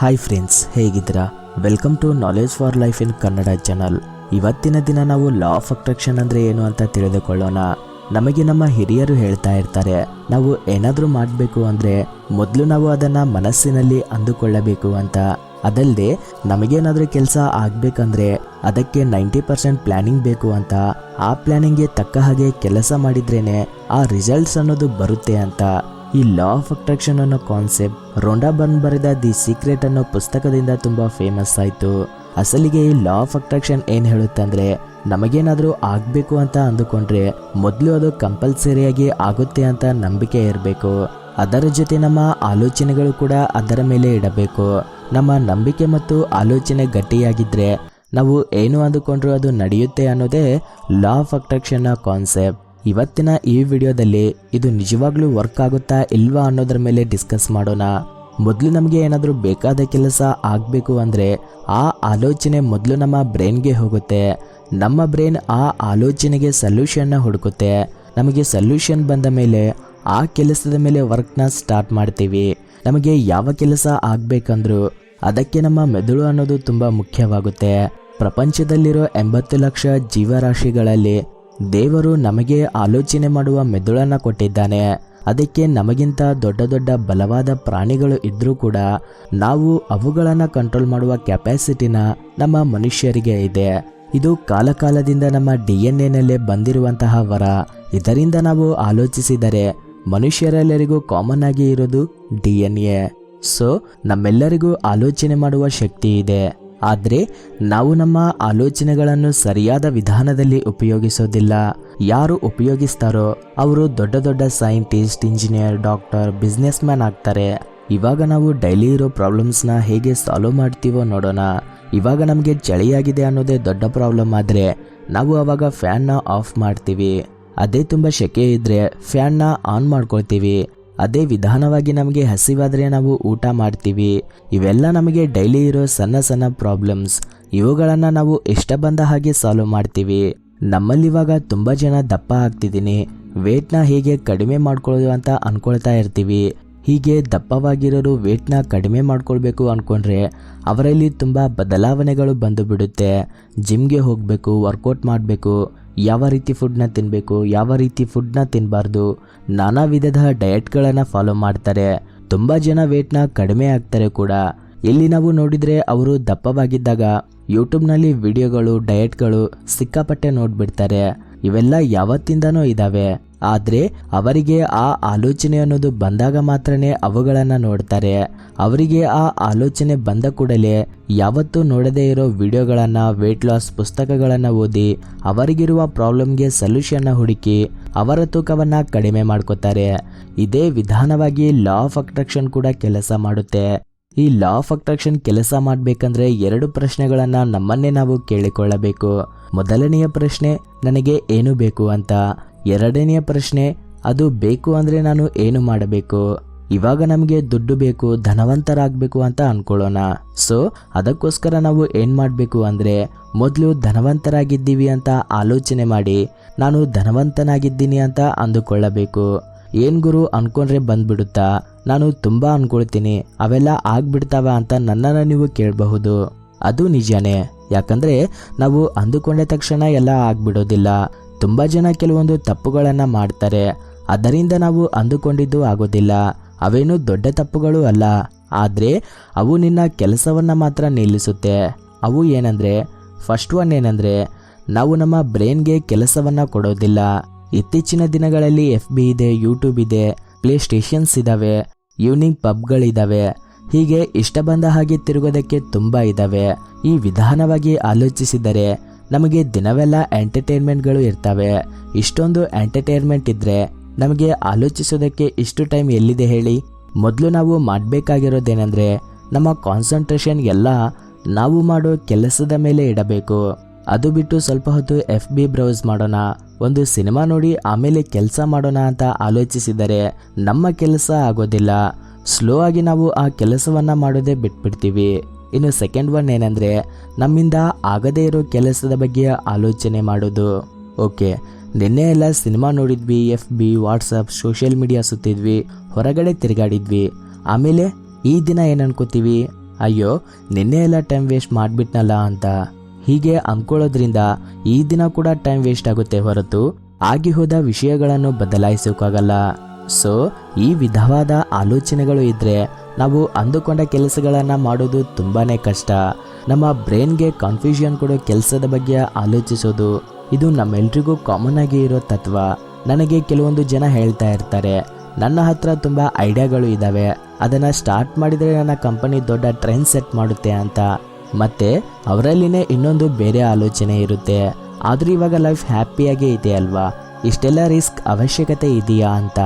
Hi friends, ಹೇಗಿದ್ದೀರಾ? Welcome to knowledge for life in Kannada channel. ಇವತ್ತಿನ ದಿನ ನಾವು ಲಾ ಆಫ್ ಅಟ್ರಾಕ್ಷನ್ ಅಂದರೆ ಏನು ಅಂತ ತಿಳಿದುಕೊಳ್ಳೋಣ. ನಮಗೆ ನಮ್ಮ ಹಿರಿಯರು ಹೇಳ್ತಾ ಇರ್ತಾರೆ, ನಾವು ಏನಾದರೂ ಮಾಡಬೇಕು ಅಂದರೆ ಮೊದಲು ನಾವು ಅದನ್ನು ಮನಸ್ಸಿನಲ್ಲಿ ಅಂದುಕೊಳ್ಳಬೇಕು ಅಂತ. ಅದಲ್ಲದೆ ನಮಗೇನಾದರೂ ಕೆಲಸ ಆಗಬೇಕಂದ್ರೆ ಅದಕ್ಕೆ 90% ಪ್ಲ್ಯಾನಿಂಗ್ ಬೇಕು ಅಂತ. ಆ ಪ್ಲ್ಯಾನಿಂಗ್ಗೆ ತಕ್ಕ ಹಾಗೆ ಕೆಲಸ ಮಾಡಿದ್ರೇ ಆ ರಿಸಲ್ಟ್ಸ್ ಅನ್ನೋದು ಬರುತ್ತೆ ಅಂತ. ಈ ಲಾ ಆಫ್ ಅಟ್ರಾಕ್ಷನ್ ಅನ್ನೋ ಕಾನ್ಸೆಪ್ಟ್ ರೊಂಡಾ ಬರ್ನ್ ಬರೆದ ದಿ ಸೀಕ್ರೆಟ್ ಅನ್ನೋ ಪುಸ್ತಕದಿಂದ ತುಂಬ ಫೇಮಸ್ ಆಯಿತು. ಅಸಲಿಗೆ ಈ ಲಾ ಆಫ್ ಅಟ್ರಾಕ್ಷನ್ ಏನು ಹೇಳುತ್ತಂದ್ರೆ, ನಮಗೇನಾದರೂ ಆಗಬೇಕು ಅಂತ ಅಂದುಕೊಂಡ್ರೆ ಮೊದಲು ಅದು ಕಂಪಲ್ಸರಿಯಾಗಿ ಆಗುತ್ತೆ ಅಂತ ನಂಬಿಕೆ ಇರಬೇಕು. ಅದರ ಜೊತೆ ನಮ್ಮ ಆಲೋಚನೆಗಳು ಕೂಡ ಅದರ ಮೇಲೆ ಇಡಬೇಕು. ನಮ್ಮ ನಂಬಿಕೆ ಮತ್ತು ಆಲೋಚನೆ ಗಟ್ಟಿಯಾಗಿದ್ದರೆ ನಾವು ಏನು ಅಂದುಕೊಂಡ್ರೂ ಅದು ನಡೆಯುತ್ತೆ ಅನ್ನೋದೇ ಲಾ ಆಫ್ ಅಟ್ರಾಕ್ಷನ್ನ ಕಾನ್ಸೆಪ್ಟ್. ಇವತ್ತಿನ ಈ ವಿಡಿಯೋದಲ್ಲಿ ಇದು ನಿಜವಾಗ್ಲೂ ವರ್ಕ್ ಆಗುತ್ತಾ ಇಲ್ವಾ ಅನ್ನೋದ್ರ ಮೇಲೆ ಡಿಸ್ಕಸ್ ಮಾಡೋಣ. ಮೊದಲು ನಮಗೆ ಏನಾದರೂ ಬೇಕಾದ ಕೆಲಸ ಆಗಬೇಕು ಅಂದರೆ ಆ ಆಲೋಚನೆ ಮೊದಲು ನಮ್ಮ ಬ್ರೈನ್ಗೆ ಹೋಗುತ್ತೆ. ನಮ್ಮ ಬ್ರೈನ್ ಆ ಆಲೋಚನೆಗೆ ಸೊಲ್ಯೂಷನ್ನ ಹುಡುಕುತ್ತೆ. ನಮಗೆ ಸೊಲ್ಯೂಷನ್ ಬಂದ ಮೇಲೆ ಆ ಕೆಲಸದ ಮೇಲೆ ವರ್ಕ್ನ ಸ್ಟಾರ್ಟ್ ಮಾಡ್ತೀವಿ. ನಮಗೆ ಯಾವ ಕೆಲಸ ಆಗಬೇಕಂದ್ರೂ ಅದಕ್ಕೆ ನಮ್ಮ ಮೆದುಳು ಅನ್ನೋದು ತುಂಬ ಮುಖ್ಯವಾಗುತ್ತೆ. ಪ್ರಪಂಚದಲ್ಲಿರೋ 80 ಲಕ್ಷ ಜೀವರಾಶಿಗಳಲ್ಲಿ ದೇವರು ನಮಗೆ ಆಲೋಚನೆ ಮಾಡುವ ಮೆದುಳನ್ನು ಕೊಟ್ಟಿದ್ದಾನೆ. ಅದಕ್ಕೆ ನಮಗಿಂತ ದೊಡ್ಡ ದೊಡ್ಡ ಬಲವಾದ ಪ್ರಾಣಿಗಳು ಇದ್ರೂ ಕೂಡ ನಾವು ಅವುಗಳನ್ನು ಕಂಟ್ರೋಲ್ ಮಾಡುವ ಕೆಪಾಸಿಟಿನ ನಮ್ಮ ಮನುಷ್ಯರಿಗೆ ಇದೆ. ಇದು ಕಾಲಕಾಲದಿಂದ ನಮ್ಮ DNA ಬಂದಿರುವಂತಹ ವರ. ಇದರಿಂದ ನಾವು ಆಲೋಚಿಸಿದರೆ ಮನುಷ್ಯರೆಲ್ಲರಿಗೂ ಕಾಮನ್ ಆಗಿ ಇರೋದು DNA. ಸೊ ನಮ್ಮೆಲ್ಲರಿಗೂ ಆಲೋಚನೆ ಮಾಡುವ ಶಕ್ತಿ ಇದೆ. ಆದರೆ ನಾವು ನಮ್ಮ ಆಲೋಚನೆಗಳನ್ನು ಸರಿಯಾದ ವಿಧಾನದಲ್ಲಿ ಉಪಯೋಗಿಸೋದಿಲ್ಲ. ಯಾರು ಉಪಯೋಗಿಸ್ತಾರೋ ಅವರು ದೊಡ್ಡ ದೊಡ್ಡ scientist, engineer, doctor, business man ಆಗ್ತಾರೆ. ಇವಾಗ ನಾವು ಡೈಲಿ ಇರೋ ಪ್ರಾಬ್ಲಮ್ಸ್ನ ಹೇಗೆ ಸಾಲ್ವ್ ಮಾಡ್ತೀವೋ ನೋಡೋಣ. ಇವಾಗ ನಮಗೆ ಚಳಿಯಾಗಿದೆ ಅನ್ನೋದೇ ದೊಡ್ಡ ಪ್ರಾಬ್ಲಮ್ ಆದರೆ ನಾವು ಆವಾಗ ಫ್ಯಾನ್ನ ಆಫ್ ಮಾಡ್ತೀವಿ. ಅದೇ ತುಂಬ ಸೆಕೆ ಇದ್ದರೆ ಫ್ಯಾನ್ನ ಆನ್ ಮಾಡ್ಕೊಳ್ತೀವಿ. ಅದೇ ವಿಧಾನವಾಗಿ ನಮಗೆ ಹಸಿವಾದರೆ ನಾವು ಊಟ ಮಾಡ್ತೀವಿ. ಇವೆಲ್ಲ ನಮಗೆ ಡೈಲಿ ಇರೋ ಸಣ್ಣ ಸಣ್ಣ ಪ್ರಾಬ್ಲಮ್ಸ್. ಇವುಗಳನ್ನು ನಾವು ಇಷ್ಟ ಬಂದ ಹಾಗೆ ಸಾಲ್ವ್ ಮಾಡ್ತೀವಿ. ನಮ್ಮಲ್ಲಿವಾಗ ತುಂಬ ಜನ ದಪ್ಪ ಆಗ್ತಿದ್ದೀನಿ, ವೇಟ್ನ ಹೇಗೆ ಕಡಿಮೆ ಮಾಡ್ಕೊಳ್ಳೋದು ಅಂತ ಅಂದ್ಕೊಳ್ತಾ ಇರ್ತೀವಿ. ಹೀಗೆ ದಪ್ಪವಾಗಿರೋರು ವೇಟ್ನ ಕಡಿಮೆ ಮಾಡ್ಕೊಳ್ಬೇಕು ಅಂದ್ಕೊಂಡ್ರೆ ಅವರಲ್ಲಿ ತುಂಬ ಬದಲಾವಣೆಗಳು ಬಂದು ಬಿಡುತ್ತೆ. ಜಿಮ್ಗೆ ಹೋಗಬೇಕು, ವರ್ಕೌಟ್ ಮಾಡಬೇಕು, ಯಾವ ರೀತಿ ಫುಡ್ನ ತಿನ್ನಬೇಕು, ಯಾವ ರೀತಿ ಫುಡ್ನ ತಿನ್ನಬಾರ್ದು, ನಾನಾ ವಿಧದ ಡಯಟ್ಗಳನ್ನು ಫಾಲೋ ಮಾಡ್ತಾರೆ. ತುಂಬ ಜನ ವೇಟ್ನ ಕಡಿಮೆ ಆಗ್ತಾರೆ ಕೂಡ. ಇಲ್ಲಿ ನಾವು ನೋಡಿದರೆ ಅವರು ದಪ್ಪವಾಗಿದ್ದಾಗ ಯೂಟ್ಯೂಬ್ನಲ್ಲಿ ವಿಡಿಯೋಗಳು, ಡಯಟ್ಗಳು ಸಿಕ್ಕಾಪಟ್ಟೆ ನೋಡ್ಬಿಡ್ತಾರೆ. ಇವೆಲ್ಲ ಯಾವತ್ತಿಂದನೂ ಇದ್ದಾವೆ. ಆದರೆ ಅವರಿಗೆ ಆ ಆಲೋಚನೆ ಅನ್ನೋದು ಬಂದಾಗ ಮಾತ್ರನೇ ಅವುಗಳನ್ನು ನೋಡ್ತಾರೆ. ಅವರಿಗೆ ಆ ಆಲೋಚನೆ ಬಂದ ಕೂಡಲೇ ಯಾವತ್ತೂ ನೋಡದೇ ಇರೋ ವಿಡಿಯೋಗಳನ್ನು, ವೇಟ್ ಲಾಸ್ ಪುಸ್ತಕಗಳನ್ನು ಓದಿ ಅವರಿಗಿರುವ ಪ್ರಾಬ್ಲಮ್ಗೆ ಸೊಲ್ಯೂಷನ್ನ ಹುಡುಕಿ ಅವರ ತೂಕವನ್ನು ಕಡಿಮೆ ಮಾಡ್ಕೋತಾರೆ. ಇದೇ ವಿಧಾನವಾಗಿ ಲಾ ಆಫ್ ಅಟ್ರಾಕ್ಷನ್ ಕೂಡ ಕೆಲಸ ಮಾಡುತ್ತೆ. ಈ ಲಾ ಆಫ್ ಅಟ್ರಾಕ್ಷನ್ ಕೆಲಸ ಮಾಡಬೇಕಂದ್ರೆ 2 ಪ್ರಶ್ನೆಗಳನ್ನು ನಮ್ಮನ್ನೇ ನಾವು ಕೇಳಿಕೊಳ್ಳಬೇಕು. ಮೊದಲನೆಯ ಪ್ರಶ್ನೆ, ನನಗೆ ಏನು ಬೇಕು ಅಂತ. ಎರಡನೆಯ ಪ್ರಶ್ನೆ, ಅದು ಬೇಕು ಅಂದರೆ ನಾನು ಏನು ಮಾಡಬೇಕು. ಇವಾಗ ನಮಗೆ ದುಡ್ಡು ಬೇಕು, ಧನವಂತರಾಗಬೇಕು ಅಂತ ಅಂದ್ಕೊಳ್ಳೋಣ. ಸೊ ಅದಕ್ಕೋಸ್ಕರ ನಾವು ಏನು ಮಾಡಬೇಕು ಅಂದರೆ ಮೊದಲು ಧನವಂತರಾಗಿದ್ದೀವಿ ಅಂತ ಆಲೋಚನೆ ಮಾಡಿ ನಾನು ಧನವಂತನಾಗಿದ್ದೀನಿ ಅಂತ ಅಂದುಕೊಳ್ಳಬೇಕು. ಏನು ಗುರು ಅಂದ್ಕೊಂಡ್ರೆ ಬಂದ್ಬಿಡುತ್ತಾ? ನಾನು ತುಂಬ ಅಂದ್ಕೊಳ್ತೀನಿ, ಅವೆಲ್ಲ ಆಗ್ಬಿಡ್ತಾವ ಅಂತ ನನ್ನನ್ನು ನೀವು ಕೇಳಬಹುದು. ಅದು ನಿಜಾನೇ. ಯಾಕಂದರೆ ನಾವು ಅಂದುಕೊಂಡ ತಕ್ಷಣ ಎಲ್ಲ ಆಗ್ಬಿಡೋದಿಲ್ಲ. ತುಂಬ ಜನ ಕೆಲವೊಂದು ತಪ್ಪುಗಳನ್ನು ಮಾಡ್ತಾರೆ. ಅದರಿಂದ ನಾವು ಅಂದುಕೊಂಡಿದ್ದು ಆಗೋದಿಲ್ಲ. ಅವೇನು ದೊಡ್ಡ ತಪ್ಪುಗಳು ಅಲ್ಲ, ಆದರೆ ಅವು ನಿನ್ನ ಕೆಲಸವನ್ನು ಮಾತ್ರ ನಿಲ್ಲಿಸುತ್ತೆ. ಅವು ಏನಂದರೆ, ಫಸ್ಟ್ ಒನ್ ಏನಂದರೆ, ನಾವು ನಮ್ಮ ಬ್ರೈನ್ಗೆ ಕೆಲಸವನ್ನು ಕೊಡೋದಿಲ್ಲ. ಇತ್ತೀಚಿನ ದಿನಗಳಲ್ಲಿ FB ಇದೆ, ಯೂಟ್ಯೂಬ್ ಇದೆ, ಪ್ಲೇ ಸ್ಟೇಷನ್ಸ್ ಇದ್ದಾವೆ, ಈವ್ನಿಂಗ್ ಪಬ್ಗಳಿದ್ದಾವೆ. ಹೀಗೆ ಇಷ್ಟ ಬಂದ ಹಾಗೆ ತಿರುಗೋದಕ್ಕೆ ತುಂಬ ಇದ್ದಾವೆ. ಈ ವಿಧಾನವಾಗಿ ಆಲೋಚಿಸಿದರೆ ನಮಗೆ ದಿನವೆಲ್ಲ ಎಂಟರ್ಟೈನ್ಮೆಂಟ್ಗಳು ಇರ್ತವೆ. ಇಷ್ಟೊಂದು ಎಂಟರ್ಟೈನ್ಮೆಂಟ್ ಇದ್ದರೆ ನಮಗೆ ಆಲೋಚಿಸೋದಕ್ಕೆ ಇಷ್ಟು ಟೈಮ್ ಎಲ್ಲಿದೆ ಹೇಳಿ? ಮೊದಲು ನಾವು ಮಾಡಬೇಕಾಗಿರೋದೇನೆಂದರೆ ನಮ್ಮ ಕಾನ್ಸಂಟ್ರೇಷನ್ ಎಲ್ಲ ನಾವು ಮಾಡೋ ಕೆಲಸದ ಮೇಲೆ ಇಡಬೇಕು. ಅದು ಬಿಟ್ಟು ಸ್ವಲ್ಪ ಹೊತ್ತು FB ಬ್ರೌಸ್ ಮಾಡೋಣ, ಒಂದು ಸಿನಿಮಾ ನೋಡಿ ಆಮೇಲೆ ಕೆಲಸ ಮಾಡೋಣ ಅಂತ ಆಲೋಚಿಸಿದರೆ ನಮ್ಮ ಕೆಲಸ ಆಗೋದಿಲ್ಲ. ಸ್ಲೋ ಆಗಿ ನಾವು ಆ ಕೆಲಸವನ್ನು ಮಾಡೋದೇ ಬಿಟ್ಬಿಡ್ತೀವಿ. ಇನ್ನು ಸೆಕೆಂಡ್ ಒನ್ ಏನಂದರೆ, ನಮ್ಮಿಂದ ಆಗದೇ ಇರೋ ಕೆಲಸದ ಬಗ್ಗೆ ಆಲೋಚನೆ ಮಾಡೋದು. ಓಕೆ, ನಿನ್ನೆ ಎಲ್ಲ ಸಿನಿಮಾ ನೋಡಿದ್ವಿ, FB, ವಾಟ್ಸಪ್, ಸೋಷಿಯಲ್ ಮೀಡಿಯಾ ಸುತ್ತಿದ್ವಿ, ಹೊರಗಡೆ ತಿರುಗಾಡಿದ್ವಿ. ಆಮೇಲೆ ಈ ದಿನ ಏನು ಅನ್ಕೋತೀವಿ, ಅಯ್ಯೋ ನಿನ್ನೆ ಎಲ್ಲ ಟೈಮ್ ವೇಸ್ಟ್ ಮಾಡಿಬಿಟ್ನಲ್ಲ ಅಂತ. ಹೀಗೆ ಅಂದ್ಕೊಳ್ಳೋದ್ರಿಂದ ಈ ದಿನ ಕೂಡ ಟೈಮ್ ವೇಸ್ಟ್ ಆಗುತ್ತೆ ಹೊರತು ಆಗಿ ಹೋದ ವಿಷಯಗಳನ್ನು ಬದಲಾಯಿಸೋಕ್ಕಾಗಲ್ಲ. ಸೊ ಈ ವಿಧವಾದ ಆಲೋಚನೆಗಳು ಇದ್ದರೆ ನಾವು ಅಂದುಕೊಂಡ ಕೆಲಸಗಳನ್ನು ಮಾಡೋದು ತುಂಬಾ ಕಷ್ಟ. ನಮ್ಮ ಬ್ರೈನ್ಗೆ ಕನ್ಫ್ಯೂಷನ್ ಕೊಡೋ ಕೆಲಸದ ಬಗ್ಗೆ ಆಲೋಚಿಸೋದು ಇದು ನಮ್ಮೆಲ್ರಿಗೂ ಕಾಮನ್ ಆಗಿ ಇರೋ ತತ್ವ. ನನಗೆ ಕೆಲವೊಂದು ಜನ ಹೇಳ್ತಾ ಇರ್ತಾರೆ, ನನ್ನ ಹತ್ರ ತುಂಬ ಐಡಿಯಾಗಳು ಇದ್ದಾವೆ, ಅದನ್ನು ಸ್ಟಾರ್ಟ್ ಮಾಡಿದರೆ ನನ್ನ ಕಂಪನಿ ದೊಡ್ಡ ಟ್ರೆಂಡ್ ಸೆಟ್ ಮಾಡುತ್ತೆ ಅಂತ. ಮತ್ತು ಅವರಲ್ಲಿನೇ ಇನ್ನೊಂದು ಬೇರೆ ಆಲೋಚನೆ ಇರುತ್ತೆ, ಆದರೂ ಇವಾಗ ಲೈಫ್ ಹ್ಯಾಪಿಯಾಗೇ ಇದೆ ಅಲ್ವಾ, ಇಷ್ಟೆಲ್ಲ ರಿಸ್ಕ್ ಅವಶ್ಯಕತೆ ಇದೆಯಾ ಅಂತ.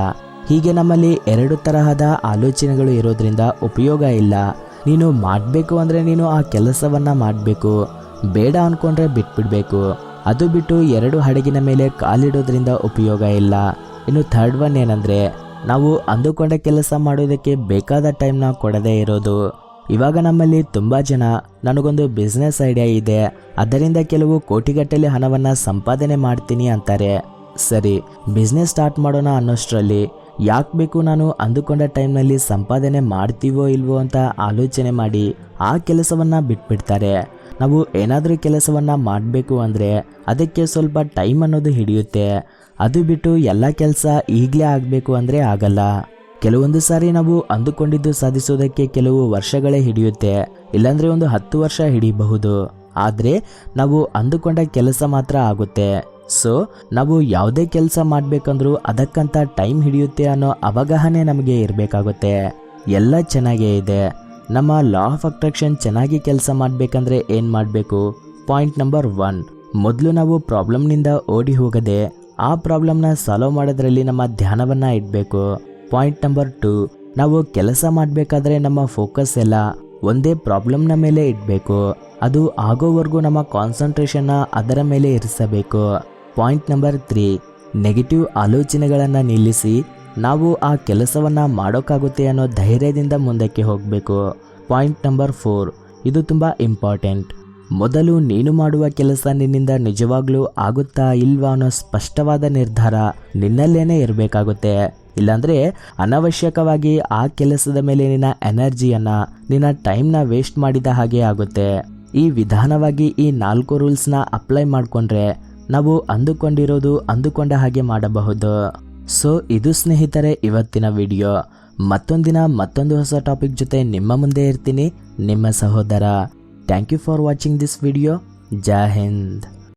ಹೀಗೆ ನಮ್ಮಲ್ಲಿ ಎರಡು ತರಹದ ಆಲೋಚನೆಗಳು ಇರೋದ್ರಿಂದ ಉಪಯೋಗ ಇಲ್ಲ. ನೀನು ಮಾಡಬೇಕು ಅಂದರೆ ನೀನು ಆ ಕೆಲಸವನ್ನು ಮಾಡಬೇಕು, ಬೇಡ ಅಂದ್ಕೊಂಡ್ರೆ ಬಿಟ್ಬಿಡಬೇಕು. ಅದು ಬಿಟ್ಟು ಎರಡು ಹಡಗಿನ ಮೇಲೆ ಕಾಲಿಡೋದ್ರಿಂದ ಉಪಯೋಗ ಇಲ್ಲ. ಇನ್ನು ಥರ್ಡ್ ಒನ್ ಏನಂದರೆ ನಾವು ಅಂದುಕೊಂಡ ಕೆಲಸ ಮಾಡೋದಕ್ಕೆ ಬೇಕಾದ ಟೈಮ್ನ ಕೊಡದೇ ಇರೋದು. ಇವಾಗ ನಮ್ಮಲ್ಲಿ ತುಂಬ ಜನ ನನಗೊಂದು ಬಿಸ್ನೆಸ್ ಐಡಿಯಾ ಇದೆ, ಅದರಿಂದ ಕೆಲವು ಕೋಟಿಗಟ್ಟಲೆ ಹಣವನ್ನು ಸಂಪಾದನೆ ಮಾಡ್ತೀನಿ ಅಂತಾರೆ. ಸರಿ, ಬಿಸ್ನೆಸ್ ಸ್ಟಾರ್ಟ್ ಮಾಡೋಣ ಅನ್ನೋಷ್ಟರಲ್ಲಿ ಯಾಕೆ ಬೇಕು ನಾನು ಅಂದುಕೊಂಡ ಟೈಮ್ನಲ್ಲಿ ಸಂಪಾದನೆ ಮಾಡ್ತೀವೋ ಇಲ್ವೋ ಅಂತ ಆಲೋಚನೆ ಮಾಡಿ ಆ ಕೆಲಸವನ್ನು ಬಿಟ್ಬಿಡ್ತಾರೆ. ನಾವು ಏನಾದರೂ ಕೆಲಸವನ್ನು ಮಾಡಬೇಕು ಅಂದರೆ ಅದಕ್ಕೆ ಸ್ವಲ್ಪ ಟೈಮ್ ಅನ್ನೋದು ಹಿಡಿಯುತ್ತೆ. ಅದು ಬಿಟ್ಟು ಎಲ್ಲ ಕೆಲಸ ಈಗಲೇ ಆಗಬೇಕು ಅಂದರೆ ಆಗಲ್ಲ. ಕೆಲವೊಂದು ಸಾರಿ ನಾವು ಅಂದುಕೊಂಡಿದ್ದು ಸಾಧಿಸೋದಕ್ಕೆ ಕೆಲವು ವರ್ಷಗಳೇ ಹಿಡಿಯುತ್ತೆ, ಇಲ್ಲಾಂದರೆ ಒಂದು 10 ವರ್ಷ ಹಿಡಿಯಬಹುದು. ಆದರೆ ನಾವು ಅಂದುಕೊಂಡ ಕೆಲಸ ಮಾತ್ರ ಆಗುತ್ತೆ. ಸೊ ನಾವು ಯಾವುದೇ ಕೆಲಸ ಮಾಡಬೇಕಂದ್ರೂ ಅದಕ್ಕಂತ ಟೈಮ್ ಹಿಡಿಯುತ್ತೆ ಅನ್ನೋ ಅವಗಾಹನೆ ನಮಗೆ ಇರಬೇಕಾಗುತ್ತೆ. ಎಲ್ಲ ಚೆನ್ನಾಗೇ ಇದೆ. ನಮ್ಮ ಲಾ ಆಫ್ ಅಟ್ರಾಕ್ಷನ್ ಚೆನ್ನಾಗಿ ಕೆಲಸ ಮಾಡಬೇಕಂದ್ರೆ ಏನು ಮಾಡಬೇಕು? ಪಾಯಿಂಟ್ ನಂಬರ್ 1, ಮೊದಲು ನಾವು ಪ್ರಾಬ್ಲಮ್ನಿಂದ ಓಡಿ ಹೋಗದೆ ಆ ಪ್ರಾಬ್ಲಮ್ನ ಸಾಲ್ವ್ ಮಾಡೋದ್ರಲ್ಲಿ ನಮ್ಮ ಧ್ಯಾನವನ್ನು ಇಡಬೇಕು. ಪಾಯಿಂಟ್ ನಂಬರ್ 2, ನಾವು ಕೆಲಸ ಮಾಡಬೇಕಾದ್ರೆ ನಮ್ಮ ಫೋಕಸ್ ಎಲ್ಲ ಒಂದೇ ಪ್ರಾಬ್ಲಮ್ನ ಮೇಲೆ ಇಡಬೇಕು. ಅದು ಆಗೋವರೆಗೂ ನಮ್ಮ ಕಾನ್ಸಂಟ್ರೇಷನ್ನ ಅದರ ಮೇಲೆ ಇರಿಸಬೇಕು. ಪಾಯಿಂಟ್ ನಂಬರ್ 3, ನೆಗೆಟಿವ್ ಆಲೋಚನೆಗಳನ್ನು ನಿಲ್ಲಿಸಿ ನಾವು ಆ ಕೆಲಸವನ್ನು ಮಾಡೋಕ್ಕಾಗುತ್ತೆ ಅನ್ನೋ ಧೈರ್ಯದಿಂದ ಮುಂದಕ್ಕೆ ಹೋಗಬೇಕು. ಪಾಯಿಂಟ್ ನಂಬರ್ 4, ಇದು ತುಂಬ ಇಂಪಾರ್ಟೆಂಟ್. ಮೊದಲು ನೀನು ಮಾಡುವ ಕೆಲಸ ನಿನ್ನಿಂದ ನಿಜವಾಗ್ಲೂ ಆಗುತ್ತಾ ಇಲ್ವಾ ಅನ್ನೋ ಸ್ಪಷ್ಟವಾದ ನಿರ್ಧಾರ ನಿನ್ನಲ್ಲೇನೇ ಇರಬೇಕಾಗುತ್ತೆ. ಇಲ್ಲಾಂದರೆ ಅನವಶ್ಯಕವಾಗಿ ಆ ಕೆಲಸದ ಮೇಲೆ ನಿನ್ನ ಎನರ್ಜಿಯನ್ನು, ನಿನ್ನ ಟೈಮ್ನ ವೇಸ್ಟ್ ಮಾಡಿದ ಹಾಗೆ ಆಗುತ್ತೆ. ಈ ವಿಧಾನವಾಗಿ ಈ 4 ರೂಲ್ಸ್ನ ಅಪ್ಲೈ ಮಾಡಿಕೊಂಡ್ರೆ ನಾವು ಅಂದುಕೊಂಡ ಹಾಗೆ ಮಾಡಬಹುದು. ಸೊ ಇದು ಸ್ನೇಹಿತರೆ ಇವತ್ತಿನ ವಿಡಿಯೋ. ಮತ್ತೊಂದಿನ ಮತ್ತೊಂದು ಹೊಸ ಟಾಪಿಕ್ ಜೊತೆ ನಿಮ್ಮ ಮುಂದೆ ಇರ್ತೀನಿ, ನಿಮ್ಮ ಸಹೋದರ. Thank you for watching this video. ಜೈ ಹಿಂದ್.